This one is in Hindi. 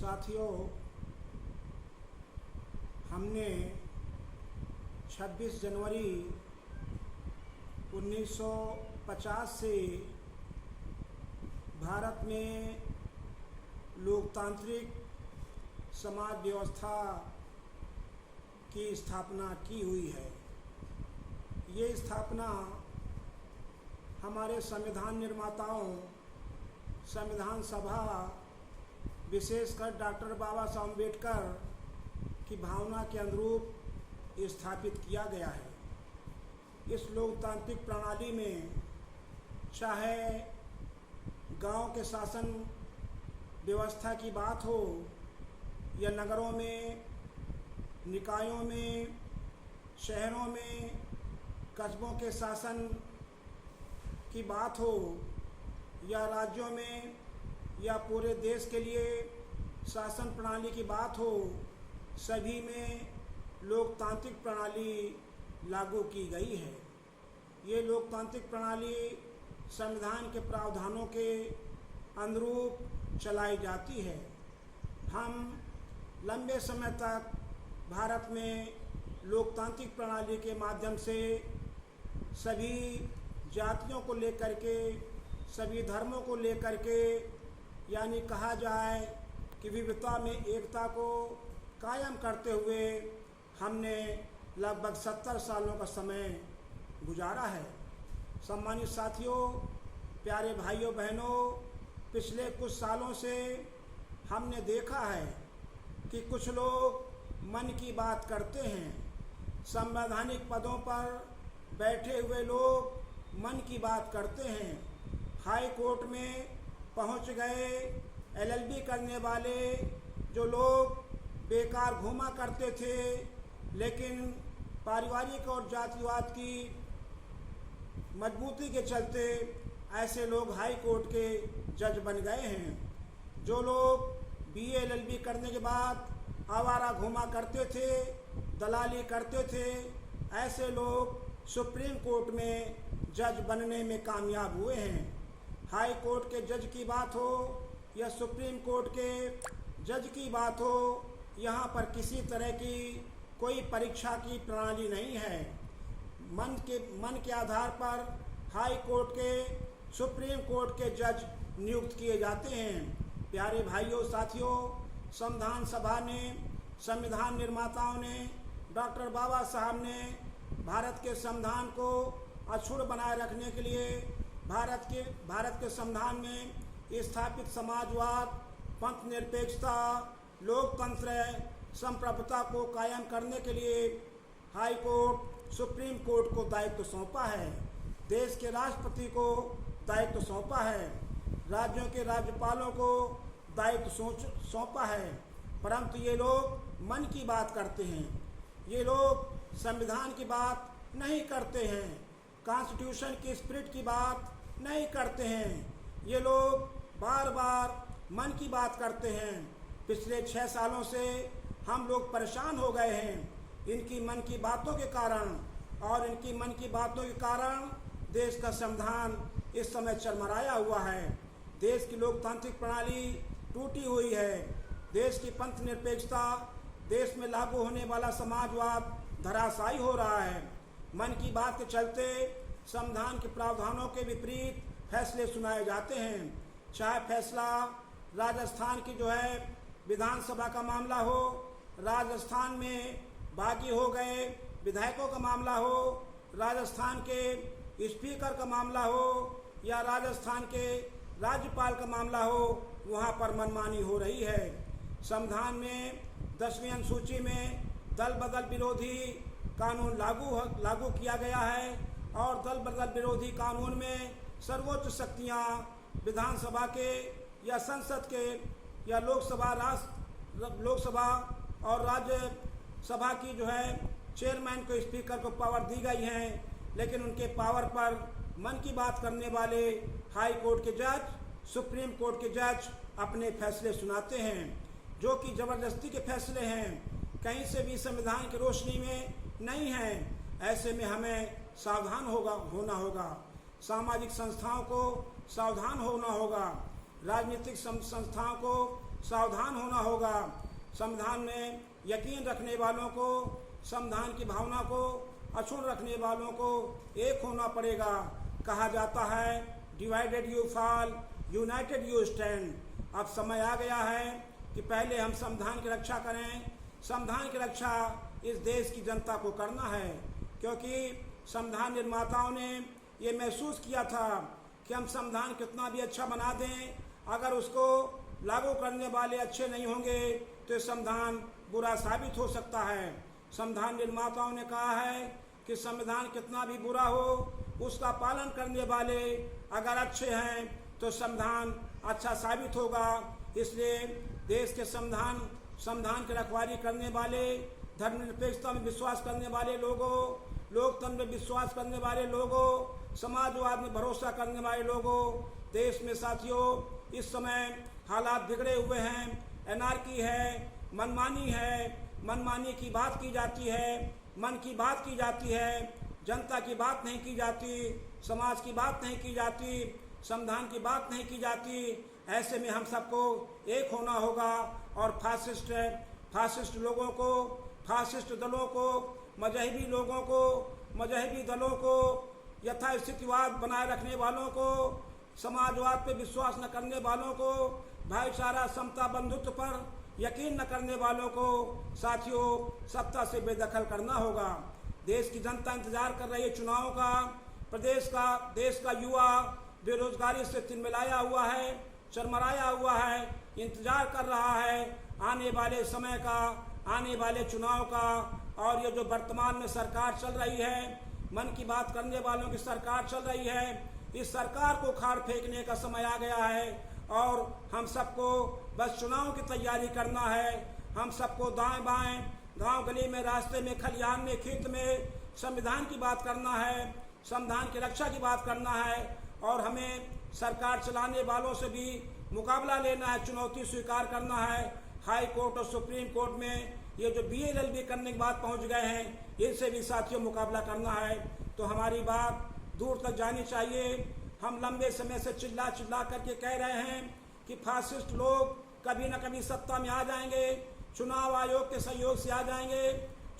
साथियों, हमने 26 जनवरी 1950 से भारत में लोकतांत्रिक समाज व्यवस्था की स्थापना की हुई है। ये स्थापना हमारे संविधान निर्माताओं, संविधान सभा, विशेषकर डॉक्टर बाबा साहब अम्बेडकर की भावना के अनुरूप स्थापित किया गया है। इस लोकतांत्रिक प्रणाली में चाहे गांव के शासन व्यवस्था की बात हो या नगरों में, निकायों में, शहरों में, कस्बों के शासन की बात हो या राज्यों में या पूरे देश के लिए शासन प्रणाली की बात हो, सभी में लोकतांत्रिक प्रणाली लागू की गई है। ये लोकतांत्रिक प्रणाली संविधान के प्रावधानों के अनुरूप चलाई जाती है। हम लंबे समय तक भारत में लोकतांत्रिक प्रणाली के माध्यम से सभी जातियों को लेकर के, सभी धर्मों को लेकर के, यानी कहा जाए कि विविधता में एकता को कायम करते हुए हमने लगभग 70 सालों का समय गुजारा है। सम्मानित साथियों, प्यारे भाइयों बहनों, पिछले कुछ सालों से हमने देखा है कि कुछ लोग मन की बात करते हैं। संवैधानिक पदों पर बैठे हुए लोग मन की बात करते हैं। हाई कोर्ट में पहुंच गए LLB करने वाले जो लोग बेकार घूमा करते थे, लेकिन पारिवारिक और जातिवाद की मजबूती के चलते ऐसे लोग हाई कोर्ट के जज बन गए हैं। जो लोग BA LLB करने के बाद आवारा घूमा करते थे, दलाली करते थे, ऐसे लोग सुप्रीम कोर्ट में जज बनने में कामयाब हुए हैं। हाई कोर्ट के जज की बात हो या सुप्रीम कोर्ट के जज की बात हो, यहाँ पर किसी तरह की कोई परीक्षा की प्रणाली नहीं है। मन के आधार पर हाई कोर्ट के, सुप्रीम कोर्ट के जज नियुक्त किए जाते हैं। प्यारे भाइयों साथियों, संविधान सभा ने, संविधान निर्माताओं ने, डॉक्टर बाबा साहब ने भारत के संविधान को अक्षुण्ण बनाए रखने के लिए भारत के संविधान में स्थापित समाजवाद, पंथ निरपेक्षता, लोकतंत्र, संप्रभुता को कायम करने के लिए हाई कोर्ट, सुप्रीम कोर्ट को दायित्व सौंपा है। देश के राष्ट्रपति को दायित्व सौंपा है। राज्यों के राज्यपालों को दायित्व सौंपा है। परंतु ये लोग मन की बात करते हैं। ये लोग संविधान की बात नहीं करते हैं। कॉन्स्टिट्यूशन की स्पिरिट की बात नहीं करते हैं। ये लोग बार बार मन की बात करते हैं। पिछले 6 सालों से हम लोग परेशान हो गए हैं इनकी मन की बातों के कारण, और इनकी मन की बातों के कारण देश का संविधान इस समय चरमराया हुआ है। देश की लोकतांत्रिक प्रणाली टूटी हुई है। देश की पंथ निरपेक्षता, देश में लागू होने वाला समाजवाद धराशायी हो रहा है। मन की बात के चलते संविधान के प्रावधानों के विपरीत फैसले सुनाए जाते हैं। चाहे फैसला राजस्थान की जो है विधानसभा का मामला हो, राजस्थान में बागी हो गए विधायकों का मामला हो, राजस्थान के स्पीकर का मामला हो या राजस्थान के राज्यपाल का मामला हो, वहाँ पर मनमानी हो रही है। संविधान में 10वीं अनुसूची में दल बदल विरोधी कानून लागू किया गया है, और दल बदल विरोधी कानून में सर्वोच्च शक्तियाँ विधानसभा के या संसद के या लोकसभा और राज्यसभा की जो है चेयरमैन को, स्पीकर को पावर दी गई हैं, लेकिन उनके पावर पर मन की बात करने वाले हाई कोर्ट के जज, सुप्रीम कोर्ट के जज अपने फैसले सुनाते हैं, जो कि ज़बरदस्ती के फैसले हैं, कहीं से भी संविधान की रोशनी में नहीं हैं। ऐसे में हमें सावधान होना होगा। सामाजिक संस्थाओं को सावधान होना होगा। राजनीतिक संस्थाओं को सावधान होना होगा। संविधान में यकीन रखने वालों को, संविधान की भावना को अक्षुण्ण रखने वालों को एक होना पड़ेगा। कहा जाता है divided you fall, United you stand. अब समय आ गया है कि पहले हम संविधान की रक्षा करें। संविधान की रक्षा इस देश की जनता को करना है, क्योंकि संविधान निर्माताओं ने ये महसूस किया था कि हम संविधान कितना भी अच्छा बना दें, अगर उसको लागू करने वाले अच्छे नहीं होंगे तो संविधान बुरा साबित हो सकता है। संविधान निर्माताओं ने कहा है कि संविधान कितना भी बुरा हो, उसका पालन करने वाले अगर अच्छे हैं तो संविधान अच्छा साबित होगा। इसलिए देश के संविधान की रखवाली करने वाले, धर्मनिरपेक्षता में विश्वास करने वाले लोगों, लोकतंत्र में विश्वास करने वाले लोगों, समाजवाद में भरोसा करने वाले लोगों, देश में साथियों इस समय हालात बिगड़े हुए हैं। एनार्की है, मनमानी है, मनमानी की बात की जाती है, मन की बात की जाती है, जनता की बात नहीं की जाती, समाज की बात नहीं की जाती, संविधान की बात नहीं की जाती। ऐसे में हम सबको एक होना होगा और फासिस्ट लोगों को, फासिस्ट दलों को, मजहबी लोगों को, मजहबी दलों को, यथास्थितिवाद बनाए रखने वालों को, समाजवाद पे विश्वास न करने वालों को, भाईचारा, समता, बंधुत्व पर यकीन न करने वालों को साथियों सत्ता से बेदखल करना होगा। देश की जनता इंतजार कर रही है चुनाव का। देश का युवा बेरोजगारी से तिलमिलाया हुआ है, चरमराया हुआ है, इंतजार कर रहा है आने वाले समय का, आने वाले चुनाव का। और ये जो वर्तमान में सरकार चल रही है, मन की बात करने वालों की सरकार चल रही है, इस सरकार को खाड़ फेंकने का समय आ गया है और हम सबको बस चुनाव की तैयारी करना है। हम सबको दाएं बाएं, गांव गली में, रास्ते में, खलिहान में, खेत में संविधान की बात करना है, संविधान की रक्षा की बात करना है और हमें सरकार चलाने वालों से भी मुकाबला लेना है, चुनौती स्वीकार करना है। हाई कोर्ट और सुप्रीम कोर्ट में ये जो BLLB करने की बात पहुंच गए हैं, इनसे भी साथियों मुकाबला करना है। तो हमारी बात दूर तक जानी चाहिए। हम लंबे समय से चिल्ला करके कह रहे हैं कि फासिस्ट लोग कभी न कभी सत्ता में आ जाएंगे, चुनाव आयोग के सहयोग से आ जाएंगे।